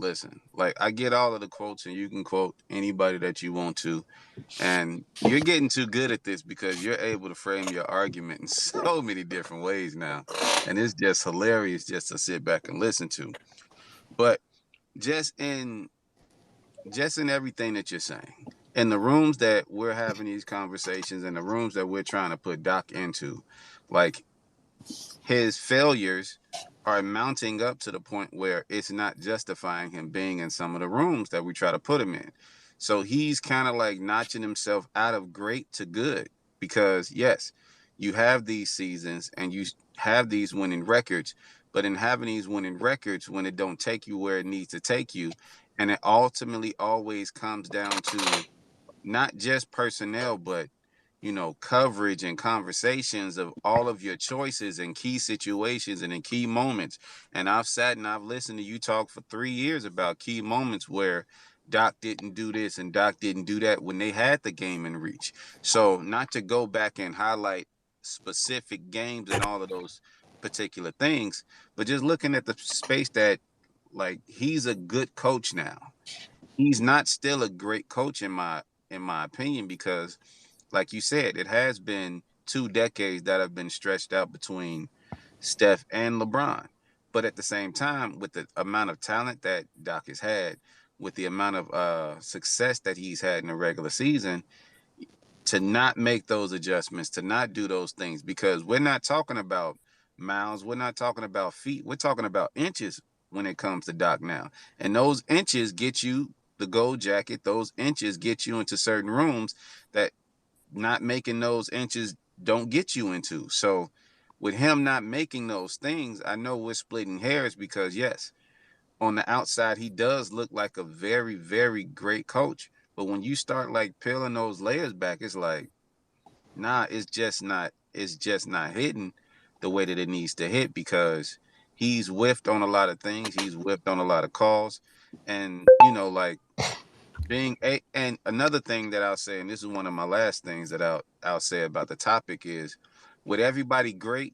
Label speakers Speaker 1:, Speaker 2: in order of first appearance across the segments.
Speaker 1: listen, like I get all of the quotes, and you can quote anybody that you want to, and you're getting too good at this because you're able to frame your argument in so many different ways now, and it's just hilarious just to sit back and listen to. But just in just in everything that you're saying, in the rooms that we're having these conversations, in the rooms that we're trying to put Doc into, like his failures are mounting up to the point where it's not justifying him being in some of the rooms that we try to put him in. So he's kind of like notching himself out of great to good because, yes, you have these seasons and you have these winning records, but in having these winning records, when it don't take you where it needs to take you, and it ultimately always comes down to not just personnel, but coverage and conversations of all of your choices in key situations and in key moments. And I've sat and I've listened to you talk for 3 years about key moments where Doc didn't do this and Doc didn't do that when they had the game in reach. So not to go back and highlight specific games and all of those particular things, but just looking at the space that like he's a good coach now. He's not still a great coach in my opinion because like you said, it has been 2 decades that have been stretched out between Steph and LeBron. But at the same time, with the amount of talent that Doc has had, with the amount of success that he's had in the regular season, to not make those adjustments, to not do those things, because we're not talking about miles, we're not talking about feet, we're talking about inches when it comes to Doc now. And those inches get you the gold jacket, those inches get you into certain rooms that not making those inches don't get you into. So with him not making those things, I know we're splitting hairs because yes, on the outside he does look like a very, very great coach. But when you start like peeling those layers back, it's like, nah, it's just not hitting the way that it needs to hit because he's whiffed on a lot of things. He's whiffed on a lot of calls. And, like and another thing that I'll say, and this is one of my last things that I'll say about the topic is, with everybody great,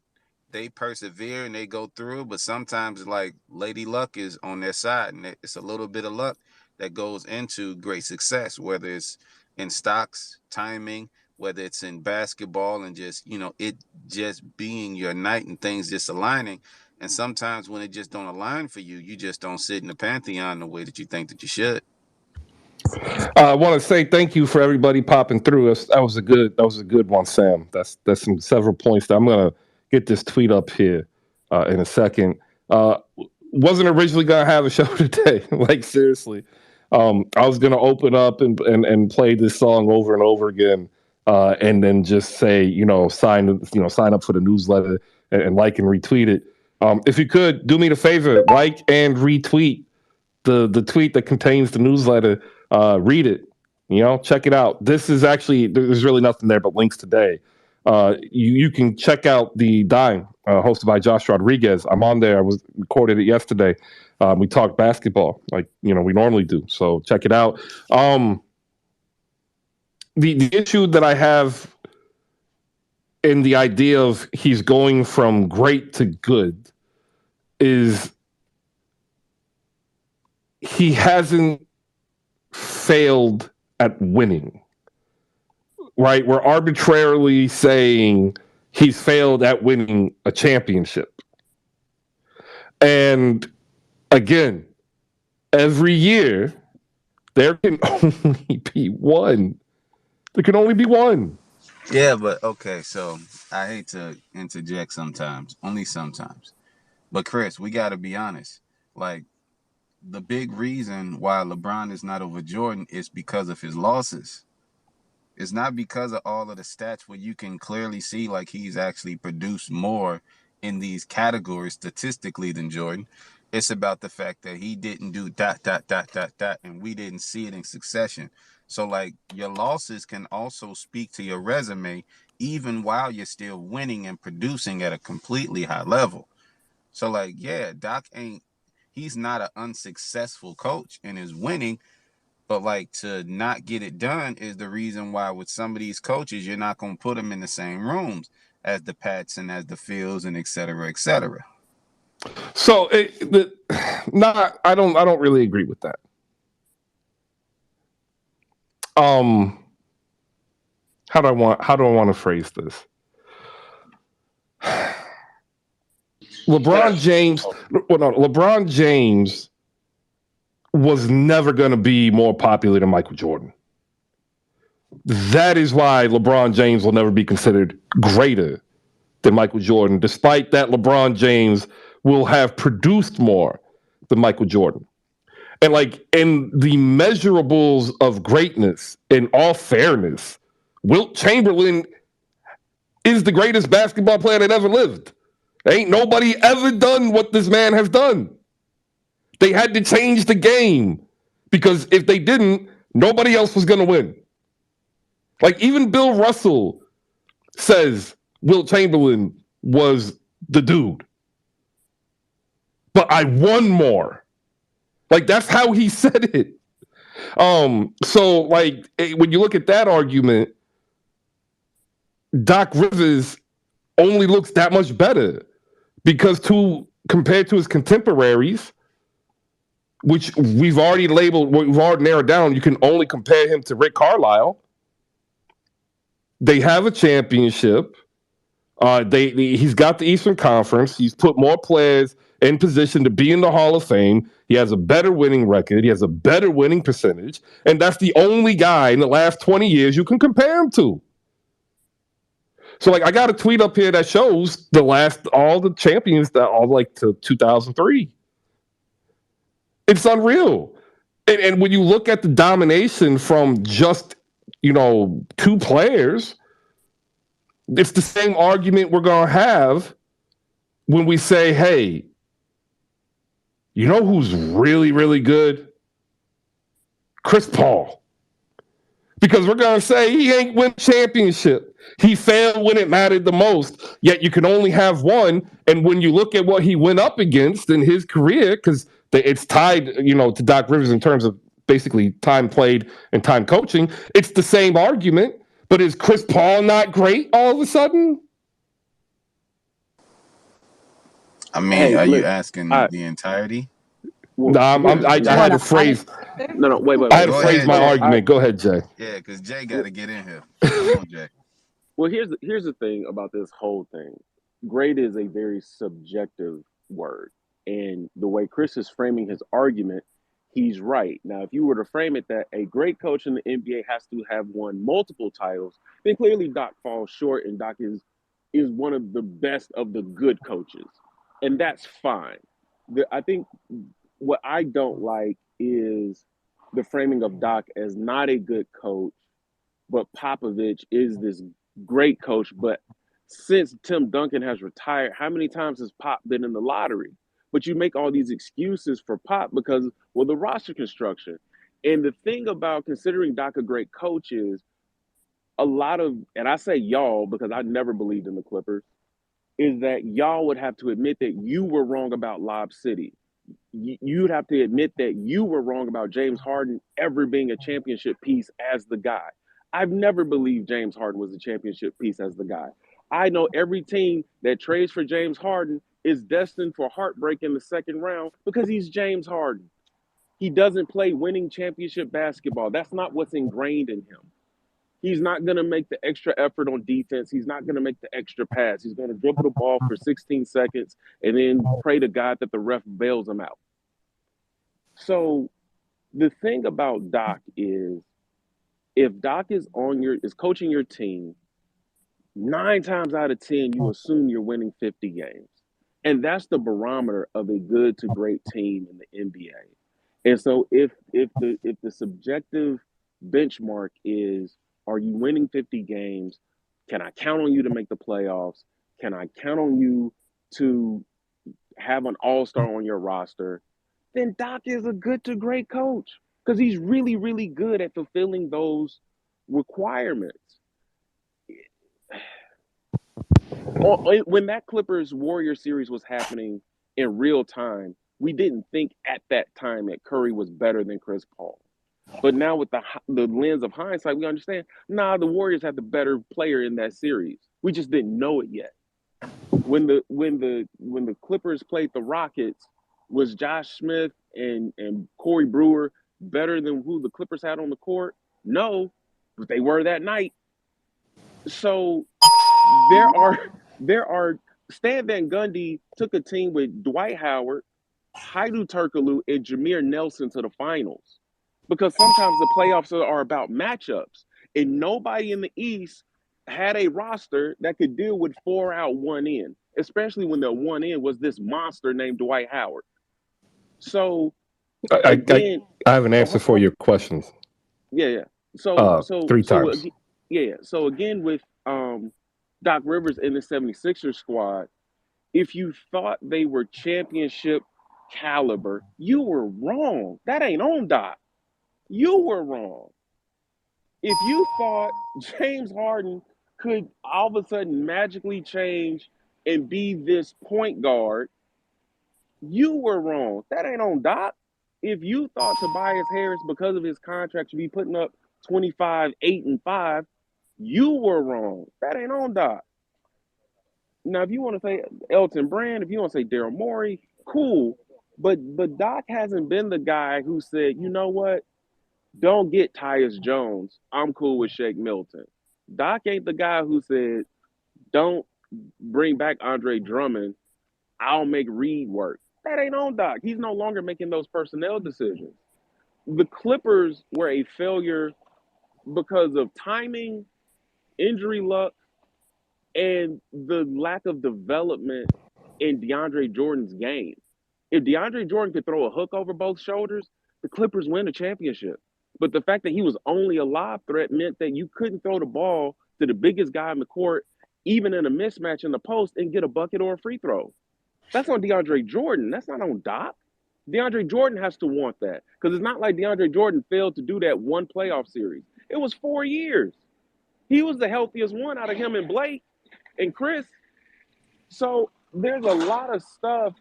Speaker 1: they persevere and they go through, but sometimes like Lady Luck is on their side, and it's a little bit of luck that goes into great success, whether it's in stocks, timing, whether it's in basketball, and just it just being your night and things just aligning. And sometimes when it just don't align for you, you just don't sit in the pantheon the way that you think that you should.
Speaker 2: I want to say thank you for everybody popping through. That was a good one, Sam. That's some several points. That I'm gonna get this tweet up here in a second. Uh, wasn't originally gonna have a show today. Like seriously, I was gonna open up and play this song over and over again, and then just say sign up for the newsletter and like and retweet it. If you could do me the favor, like and retweet the tweet that contains the newsletter. Read it. Check it out. This is actually there's really nothing there but links today. You can check out the Dime, hosted by Josh Rodriguez. I'm on there. I was recorded it yesterday. We talked basketball like we normally do. So check it out. The issue that I have in the idea of he's going from great to good is he hasn't failed at winning, right? We're arbitrarily saying he's failed at winning a championship. And again, every year, there can only be one. There can only be one.
Speaker 1: Yeah, but okay, so I hate to interject sometimes, only sometimes. But Chris, we got to be honest. Like the big reason why LeBron is not over Jordan is because of his losses. It's not because of all of the stats where you can clearly see like he's actually produced more in these categories statistically than Jordan. It's about the fact that he didn't do dot dot dot dot dot and we didn't see it in succession. So like your losses can also speak to your resume even while you're still winning and producing at a completely high level. So like yeah, Doc ain't he's not an unsuccessful coach in his winning, but like to not get it done is the reason why with some of these coaches you're not going to put them in the same rooms as the Pats and as the Fields and et cetera, et cetera.
Speaker 2: So, I don't really agree with that. How do I want to phrase this? LeBron James was never going to be more popular than Michael Jordan. That is why LeBron James will never be considered greater than Michael Jordan, despite that LeBron James will have produced more than Michael Jordan. And like in the measurables of greatness, in all fairness, Wilt Chamberlain is the greatest basketball player that ever lived. Ain't nobody ever done what this man has done. They had to change the game because if they didn't, nobody else was going to win. Like even Bill Russell says Wilt Chamberlain was the dude. But I won more. Like that's how he said it. So like when you look at that argument, Doc Rivers only looks that much better because compared to his contemporaries, which we've already narrowed down, you can only compare him to Rick Carlisle. They have a championship. He's got the Eastern Conference. He's put more players in position to be in the Hall of Fame. He has a better winning record. He has a better winning percentage. And that's the only guy in the last 20 years you can compare him to. So, like, I got a tweet up here that shows all the champions that all like to 2003. It's unreal. And when you look at the domination from just, two players, it's the same argument we're going to have when we say, hey, you know who's really, really good? Chris Paul. Because we're going to say he ain't win championship. He failed when it mattered the most, yet you can only have one. And when you look at what he went up against in his career, because it's tied, to Doc Rivers in terms of basically time played and time coaching, it's the same argument. But is Chris Paul not great all of a sudden?
Speaker 1: I mean, are you asking the entirety?
Speaker 2: No, I had to phrase.
Speaker 3: No, wait.
Speaker 2: I had to phrase my argument. Go ahead, Jay.
Speaker 1: Yeah, because Jay got to get in here. Come on, Jay.
Speaker 3: Well, here's the thing about this whole thing. Great is a very subjective word, and the way Chris is framing his argument, he's right. Now, if you were to frame it that a great coach in the NBA has to have won multiple titles, then clearly Doc falls short, and Doc is one of the best of the good coaches, and that's fine. I think what I don't like is the framing of Doc as not a good coach, but Popovich is this great coach. But since Tim Duncan has retired, how many times has Pop been in the lottery? But you make all these excuses for Pop because, well, the roster construction. And the thing about considering Doc a great coach is a lot of, and I say y'all because I never believed in the Clippers, is that y'all would have to admit that you were wrong about Lob City. You'd have to admit that you were wrong about James Harden ever being a championship piece as the guy. I've never believed James Harden was a championship piece as the guy. I know every team that trades for James Harden is destined for heartbreak in the second round because he's James Harden. He doesn't play winning championship basketball. That's not what's ingrained in him. He's not going to make the extra effort on defense. He's not going to make the extra pass. He's going to dribble the ball for 16 seconds and then pray to God that the ref bails him out. So the thing about Doc is if Doc is coaching your team, 9 times out of 10, you assume you're winning 50 games. And that's the barometer of a good to great team in the NBA. And so if the subjective benchmark is, are you winning 50 games? Can I count on you to make the playoffs? Can I count on you to have an all-star on your roster? Then Doc is a good to great coach because he's really, really good at fulfilling those requirements. When that Clippers Warrior series was happening in real time, we didn't think at that time that Curry was better than Chris Paul. But now with the lens of hindsight, we understand, the Warriors had the better player in that series. We just didn't know it yet. when the Clippers played the Rockets, was Josh Smith and Corey Brewer better than who the Clippers had on the court? No, but they were that night. So there are Stan Van Gundy took a team with Dwight Howard, Haidu Turkoglu, and Jameer Nelson to the finals. Because sometimes the playoffs are about matchups. And nobody in the East had a roster that could deal with 4 out, 1 in, especially when the 1 in was this monster named Dwight Howard. So again,
Speaker 2: I have an answer for your questions.
Speaker 3: yeah. So
Speaker 2: 3 times.
Speaker 3: So again with Doc Rivers in the 76ers squad, if you thought they were championship caliber, you were wrong. That ain't on Doc. You were wrong. If you thought James Harden could all of a sudden magically change and be this point guard, you were wrong. That ain't on Doc. If you thought Tobias Harris, because of his contract, should be putting up 25, 8, and 5, you were wrong. That ain't on Doc. Now, if you want to say Elton Brand, if you want to say Daryl Morey, cool. But Doc hasn't been the guy who said, you know what? Don't get Tyus Jones. I'm cool with Shake Milton. Doc ain't the guy who said, don't bring back Andre Drummond. I'll make Reed work. That ain't on Doc. He's no longer making those personnel decisions. The Clippers were a failure because of timing, injury luck, and the lack of development in DeAndre Jordan's game. If DeAndre Jordan could throw a hook over both shoulders, the Clippers win a championship. But the fact that he was only a lob threat meant that you couldn't throw the ball to the biggest guy in the court, even in a mismatch in the post, and get a bucket or a free throw. That's on DeAndre Jordan. That's not on Doc. DeAndre Jordan has to want that because it's not like DeAndre Jordan failed to do that one playoff series. It was 4 years. He was the healthiest one out of him and Blake and Chris. So there's a lot of stuff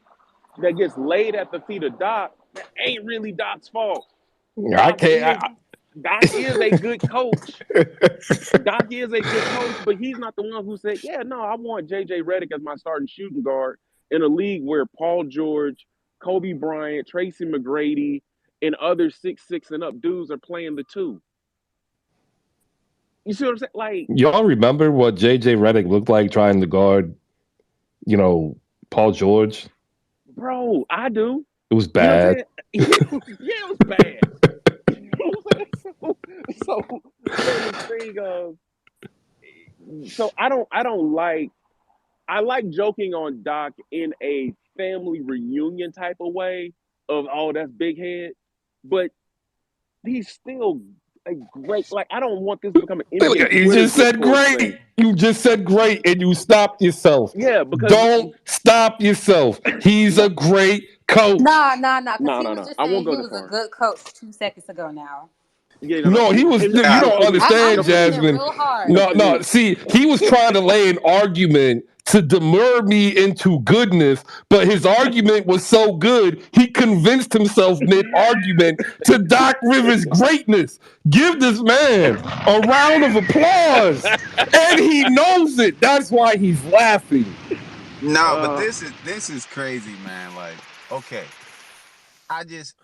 Speaker 3: that gets laid at the feet of Doc that ain't really Doc's fault. Doc is a good coach. Doc is a good coach, but he's not the one who said, yeah, no, I want JJ Redick as my starting shooting guard in a league where Paul George, Kobe Bryant, Tracy McGrady, and other 6'6" and up dudes are playing the 2. You see what I'm saying? Like,
Speaker 2: y'all remember what JJ Redick looked like trying to guard, Paul George?
Speaker 3: Bro, I do.
Speaker 2: It was bad.
Speaker 3: Yeah, it was bad. So I like joking on Doc in a family reunion type of way of, oh, that's big head, but he's still a great, like, I don't want this to become an NBA
Speaker 2: You just said great.
Speaker 3: thing.
Speaker 2: You just said great and you stopped yourself.
Speaker 3: Yeah, because
Speaker 2: don't stop yourself. He's a great coach.
Speaker 4: No.
Speaker 3: No.
Speaker 4: Just saying he was a good coach 2 seconds ago now.
Speaker 3: Yeah,
Speaker 2: no, he was. You don't understand, Jasmine. No. See, he was trying to lay an argument to demur me into goodness, but his argument was so good, he convinced himself mid-argument to Doc Rivers' greatness. Give this man a round of applause, and he knows it. That's why he's laughing.
Speaker 1: No, but this is crazy, man. Like, okay, I just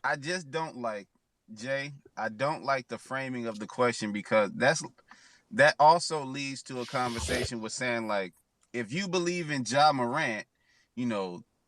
Speaker 1: don't like. Jay, I don't like the framing of the question because that also leads to a conversation with saying, like, if you believe in Ja Morant,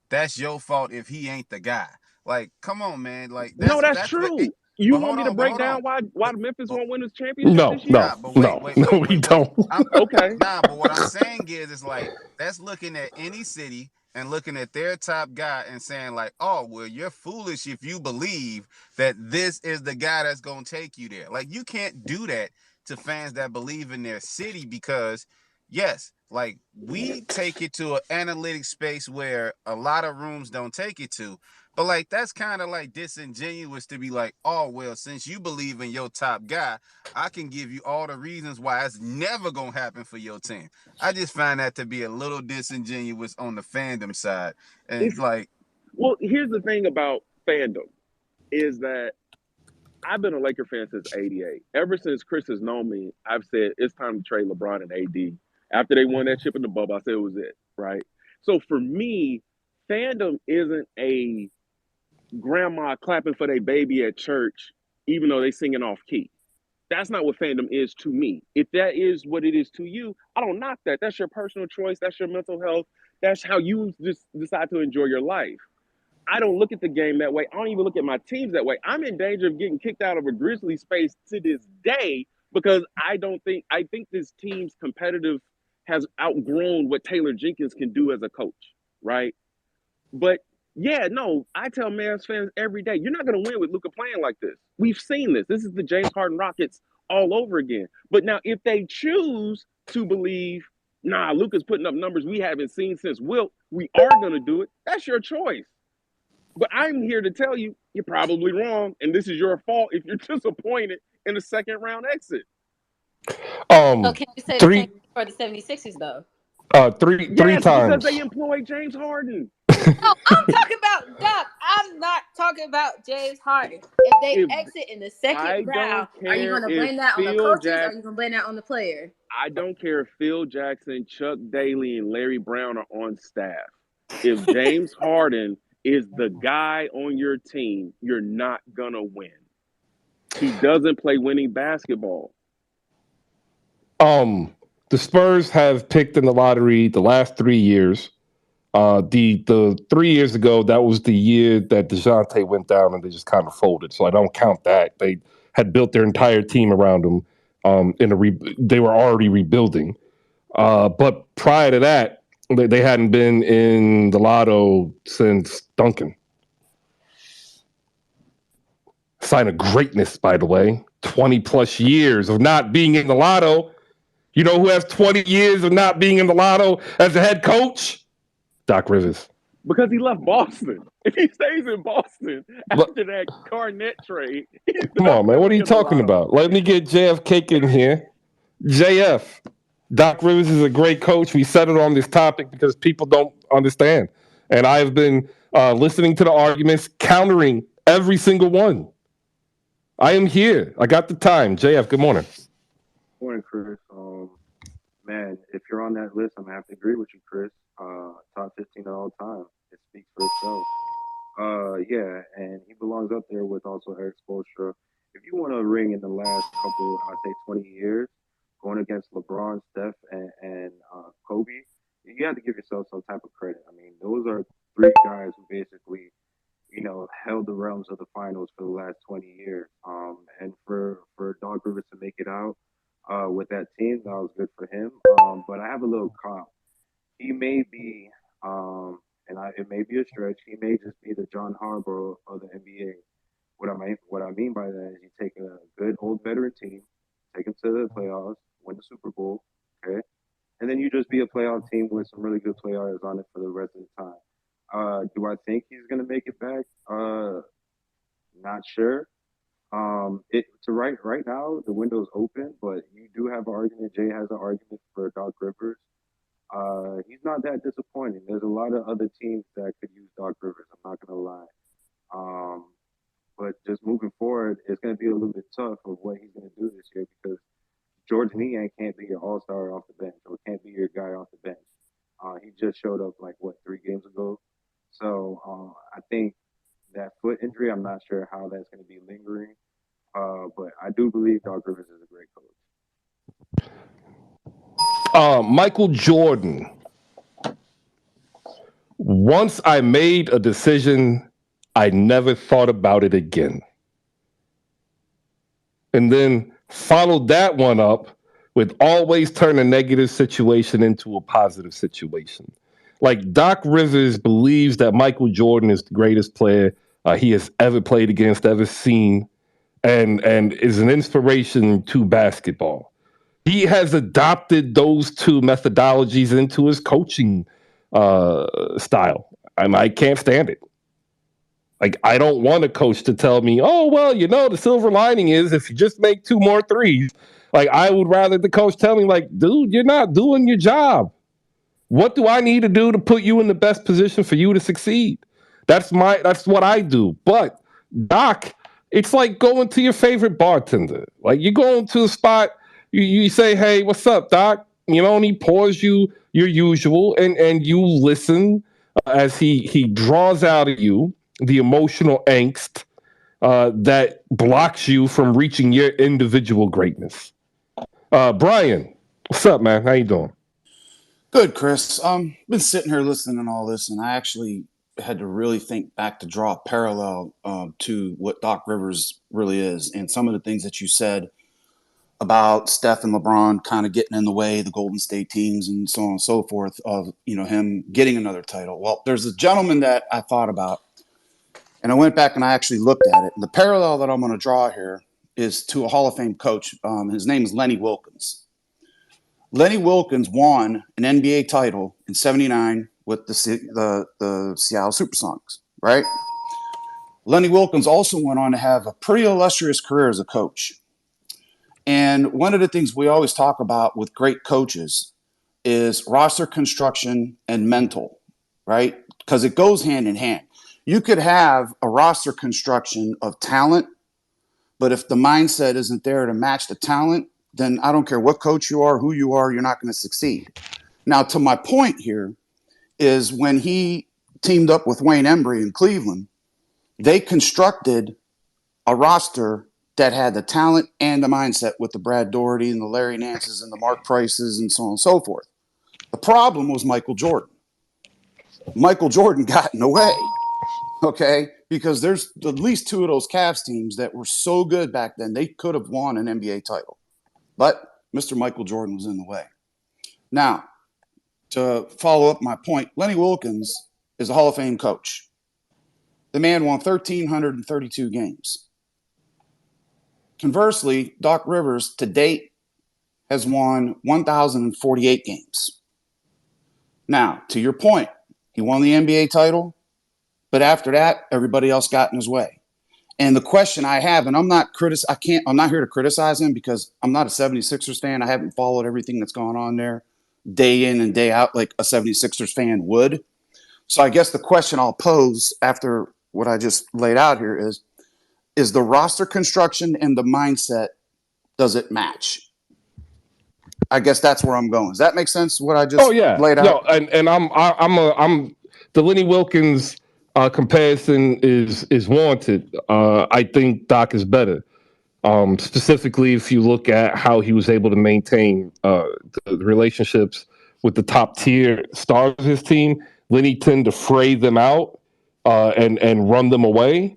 Speaker 1: that's your fault if he ain't the guy. Like, come on, man. Like,
Speaker 3: that's true. You want me to break down why Memphis won't win this championship this year?
Speaker 2: No, we don't.
Speaker 3: Okay.
Speaker 1: But what I'm saying is like, that's looking at any city and looking at their top guy and saying like, oh, well, you're foolish if you believe that this is the guy that's going to take you there. Like, you can't do that to fans that believe in their city because, yes, like, we take it to an analytic space where a lot of rooms don't take it to. But, like, that's kind of, like, disingenuous to be like, oh, well, since you believe in your top guy, I can give you all the reasons why it's never going to happen for your team. I just find that to be a little disingenuous on the fandom side. And,
Speaker 3: well, here's the thing about fandom is that I've been a Laker fan since '88. Ever since Chris has known me, I've said it's time to trade LeBron and AD. After they won that chip in the bubble, I said it was it, right? So for me, fandom isn't a grandma clapping for their baby at church, even though they singing off key. That's not what fandom is to me. If that is what it is to you, I don't knock that. That's your personal choice. That's your mental health. That's how you just decide to enjoy your life. I don't look at the game that way. I don't even look at my teams that way. I'm in danger of getting kicked out of a Grizzlies space to this day because I think this team's competitive has outgrown what Taylor Jenkins can do as a coach, right? But yeah, no, I tell Mavs fans every day, you're not going to win with Luka playing like this. We've seen this. This is the James Harden Rockets all over again. But now, if they choose to believe, nah, Luka's putting up numbers we haven't seen since Wilt, we are going to do it. That's your choice. But I'm here to tell you, you're probably wrong, and this is your fault if you're disappointed in the second round exit.
Speaker 4: So can you say the same for the 76ers, though?
Speaker 2: Three times.
Speaker 3: Because they employed James Harden.
Speaker 4: No, I'm talking about Doc. I'm not talking about James Harden. If they exit in the second round, are you going to blame that on the coaches or are you going to blame that on the player?
Speaker 3: I don't care if Phil Jackson, Chuck Daly, and Larry Brown are on staff. If James Harden is the guy on your team, you're not going to win. He doesn't play winning basketball.
Speaker 2: The Spurs have picked in the lottery the last 3 years. The 3 years ago, that was the year that DeJounte went down and they just kind of folded. So I don't count that. They had built their entire team around him. They were already rebuilding. But prior to that, they hadn't been in the lotto since Duncan. Sign of greatness, by the way. 20 plus years of not being in the lotto. You know who has 20 years of not being in the lotto as a head coach? Doc Rivers.
Speaker 3: Because he left Boston. If he stays in Boston after that Garnett trade.
Speaker 2: Come on, man. What are you talking about? Let me get JFK in here. JF. Doc Rivers is a great coach. We settled on this topic because people don't understand. And I've been listening to the arguments, countering every single one. I am here. I got the time. JF, good morning.
Speaker 5: Morning, Chris. Man, if you're on that list, I'm going to have to agree with you, Chris. Top 15 of all time. It speaks for itself. Yeah, and he belongs up there with also Eric Spoelstra. If you want a ring in the last couple, I'd say 20 years, going against LeBron, Steph, and Kobe, you have to give yourself some type of credit. I mean, those are three guys who basically, held the realms of the finals for the last 20 years. And for Doc Rivers to make it out with that team, that was good for him. But I have a little comp. He may be, it may be a stretch. He may just be the John Harbaugh of the NBA. What I mean by that is you take a good old veteran team, take them to the playoffs, win the Super Bowl, okay, and then you just be a playoff team with some really good players on it for the rest of the time. Do I think he's gonna make it back? Not sure. Right now the window's open, but you do have an argument. Jay has an argument for Doc Rivers. He's not that disappointing. There's a lot of other teams that could use Doc Rivers. I'm not gonna lie. But just moving forward, it's gonna be a little bit tough of what he's gonna do this year because George Niang can't be your all-star off the bench or can't be your guy off the bench. He just showed up 3 games ago. So I think that foot injury, I'm not sure how that's going to be lingering. But I do believe Doc Rivers is a great coach.
Speaker 2: Michael Jordan. Once I made a decision, I never thought about it again. And then followed that one up with always turn a negative situation into a positive situation. Like Doc Rivers believes that Michael Jordan is the greatest player he has ever played against, ever seen, and is an inspiration to basketball. He has adopted those two methodologies into his coaching style. I can't stand it. I don't want a coach to tell me, oh, well, the silver lining is if you just make 2 more threes. I would rather the coach tell me, dude, you're not doing your job. What do I need to do to put you in the best position for you to succeed? That's what I do. But Doc, it's like going to your favorite bartender. You go into a spot, you say, hey, what's up, Doc? And he pours you your usual, and you listen as he draws out of you the emotional angst that blocks you from reaching your individual greatness. Brian, what's up, man? How you doing?
Speaker 6: Good, Chris. Been sitting here listening to all this, and I actually had to really think back to draw a parallel to what Doc Rivers really is, and some of the things that you said about Steph and LeBron kind of getting in the way, the Golden State teams, and so on and so forth, of him getting another title. Well, there's a gentleman that I thought about, and I went back and I actually looked at it. And the parallel that I'm going to draw here is to a Hall of Fame coach. His name is Lenny Wilkens. Lenny Wilkens won an NBA title in '79 with the Seattle Supersonics, right? Lenny Wilkens also went on to have a pretty illustrious career as a coach. And one of the things we always talk about with great coaches is roster construction and mental, right? Because it goes hand in hand. You could have a roster construction of talent, but if the mindset isn't there to match the talent, then I don't care what coach you are, who you are, you're not going to succeed. Now, to my point here is when he teamed up with Wayne Embry in Cleveland, they constructed a roster that had the talent and the mindset with the Brad Daugherty and the Larry Nances and the Mark Prices and so on and so forth. The problem was Michael Jordan. Michael Jordan got in the way, okay? Because there's at least two of those Cavs teams that were so good back then, they could have won an NBA title. But Mr. Michael Jordan was in the way. Now, to follow up my point, Lenny Wilkens is a Hall of Fame coach. The man won 1,332 games. Conversely, Doc Rivers to date has won 1,048 games. Now, to your point, he won the NBA title, but after that, everybody else got in his way. And the question I have, and I'm not here to criticize him because I'm not a 76ers fan. I haven't followed everything that's going on there day in and day out like a 76ers fan would. So I guess the question I'll pose after what I just laid out here is the roster construction and the mindset, does it match? I guess that's where I'm going. Does that make sense? What I just laid out?
Speaker 2: No, and I'm the Lenny Wilkens comparison is warranted. I think Doc is better. Specifically, if you look at how he was able to maintain the relationships with the top tier stars of his team, Lenny tended to fray them out and run them away,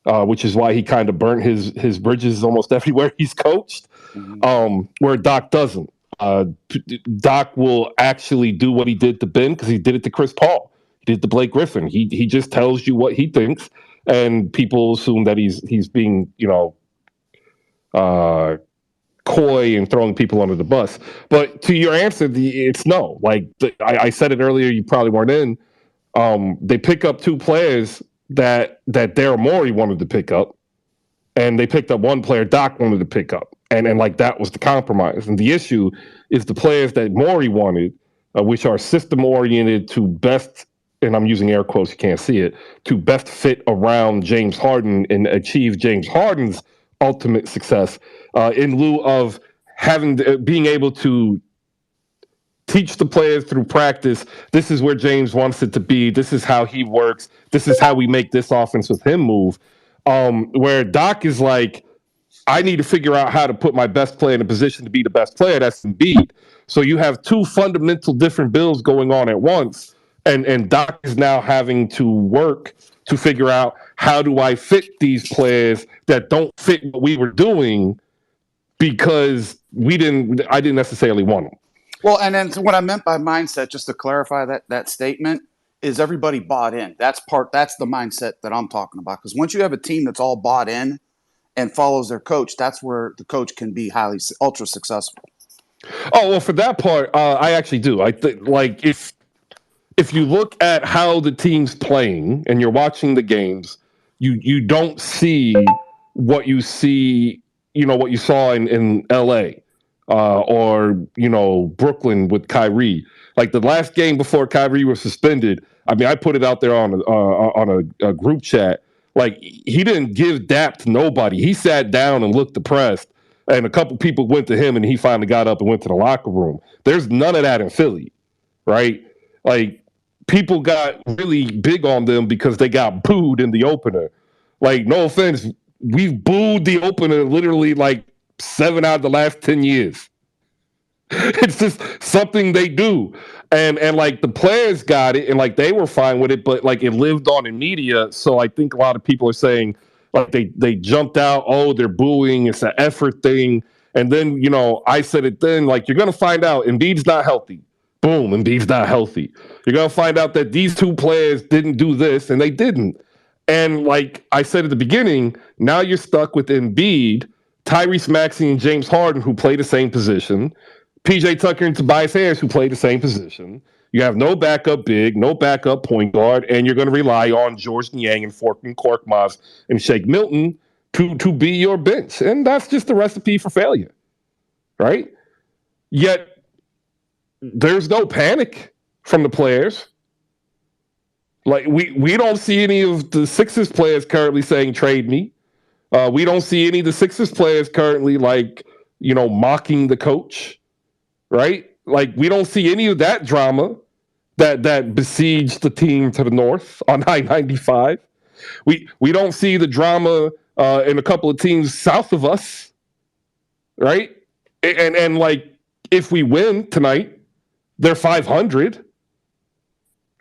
Speaker 2: which is why he kind of burnt his bridges almost everywhere he's coached, where Doc doesn't. Doc will actually do what he did to Ben because he did it to Chris Paul. He did to Blake Griffin. He just tells you what he thinks, and people assume that he's being, coy and throwing people under the bus. But to your answer, it's no. Like I said it earlier, you probably weren't in. They pick up two players that Daryl Morey wanted to pick up, and they picked up one player Doc wanted to pick up, and like that was the compromise. And the issue is the players that Morey wanted, which are system oriented to best, and I'm using air quotes, you can't see it, to best fit around James Harden and achieve James Harden's ultimate success, in lieu of being able to teach the players through practice. This is where James wants it to be. This is how he works. This is how we make this offense with him move. Where Doc is like, I need to figure out how to put my best player in a position to be the best player. That's Embiid. So you have two fundamental different builds going on at once. And Doc is now having to work to figure out, how do I fit these players that don't fit what we were doing, because I didn't necessarily want them.
Speaker 6: Well, and then what I meant by mindset, just to clarify that statement, is everybody bought in. That's the mindset that I'm talking about. Because once you have a team that's all bought in and follows their coach, that's where the coach can be ultra successful.
Speaker 2: Oh, well, for that part, I actually do. I think, like, if you look at how the team's playing and you're watching the games, you don't see what you see, what you saw in LA or Brooklyn with Kyrie. Like the last game before Kyrie was suspended, I mean, I put it out there on a group chat. Like, he didn't give dap to nobody. He sat down and looked depressed, and a couple people went to him, and he finally got up and went to the locker room. There's none of that in Philly. right? Like people got really big on them because they got booed in the opener. Like, no offense, we've booed the opener literally like 7 out of the last 10 years. It's just something they do. And like the players got it and like they were fine with it, but like it lived on in media. So I think a lot of people are saying like they jumped out, oh, they're booing, it's an effort thing. And then, you know, I said it then, like you're gonna find out Embiid's not healthy. Boom, Embiid's not healthy. You're gonna find out that these two players didn't do this and they didn't. And like I said at the beginning, now you're stuck with Embiid, Tyrese Maxey, and James Harden, who play the same position. PJ Tucker and Tobias Harris, who play the same position. You have no backup big, no backup point guard, and you're going to rely on Georges Niang and Furkan Korkmaz and Shake Milton to be your bench. And that's just a recipe for failure, right? Yet there's no panic from the players. Like we don't see any of the Sixers players currently saying trade me. We don't see any of the Sixers players currently like, you know, mocking the coach. Right? Like we don't see any of that drama that besieged the team to the north on I-95. We don't see the drama in a couple of teams south of us, right? And like if we win tonight, they're 500.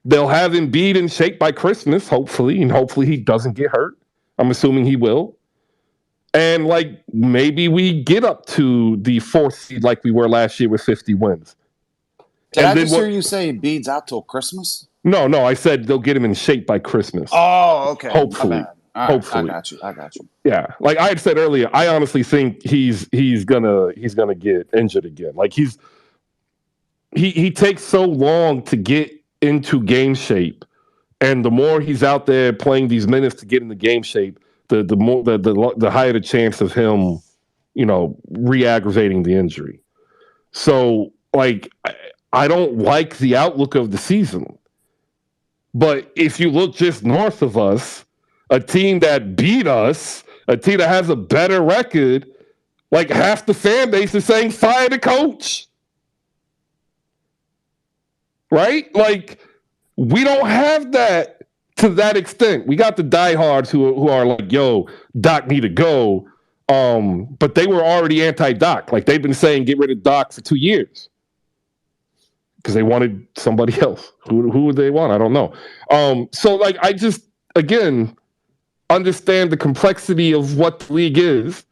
Speaker 2: They'll have Embiid in shape by Christmas, hopefully, and hopefully he doesn't get hurt. I'm assuming he will. And like maybe we get up to the 4th seed like we were last year with 50 wins.
Speaker 6: Did I just hear you say Embiid's out till Christmas?
Speaker 2: No, I said they'll get him in shape by Christmas.
Speaker 6: Oh, okay.
Speaker 2: Hopefully.
Speaker 6: Right,
Speaker 2: hopefully.
Speaker 6: I got you.
Speaker 2: Yeah. Like I had said earlier, I honestly think he's gonna get injured again. Like he takes so long to get into game shape. And the more he's out there playing these minutes to get into game shape, the higher the chance of him, you know, re-aggravating the injury. So, like, I don't like the outlook of the season. But if you look just north of us, a team that beat us, a team that has a better record, like half the fan base is saying fire the coach. Right? Like, we don't have that. To that extent, we got the diehards who are like, "Yo, Doc need to go," but they were already anti-Doc. Like they've been saying, "Get rid of Doc" for 2 years because they wanted somebody else. Who would they want? I don't know. So like, I just again understand the complexity of what the league is,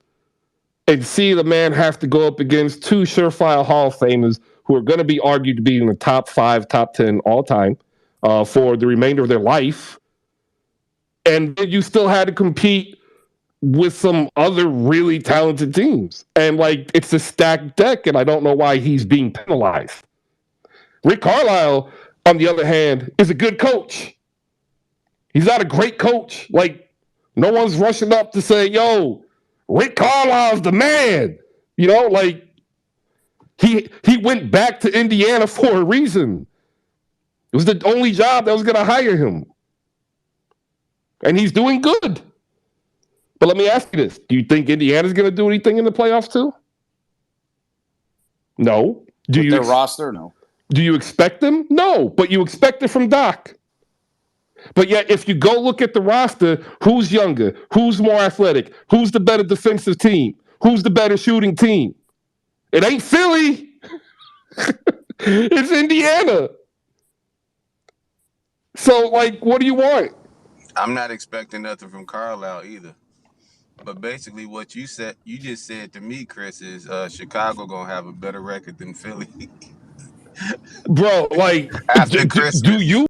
Speaker 2: and see the man have to go up against 2 surefire Hall of Famers who are going to be argued to be in the top 5, top 10 all time. For the remainder of their life. And then you still had to compete with some other really talented teams. And like, it's a stacked deck, and I don't know why he's being penalized. Rick Carlisle, on the other hand, is a good coach. He's not a great coach. Like, no one's rushing up to say, yo, Rick Carlisle's the man. You know, like, he went back to Indiana for a reason. It was the only job that was going to hire him. And he's doing good. But let me ask you this. Do you think Indiana's going to do anything in the playoffs too? No.
Speaker 6: With their roster? No.
Speaker 2: Do you expect them? No. But you expect it from Doc. But yet, if you go look at the roster, who's younger? Who's more athletic? Who's the better defensive team? Who's the better shooting team? It ain't Philly. It's Indiana. So, like, what do you want?
Speaker 1: I'm not expecting nothing from Carlisle either. But basically what you just said to me, Chris, is Chicago going to have a better record than Philly.
Speaker 2: Bro, like,
Speaker 1: after Christmas.
Speaker 2: Do you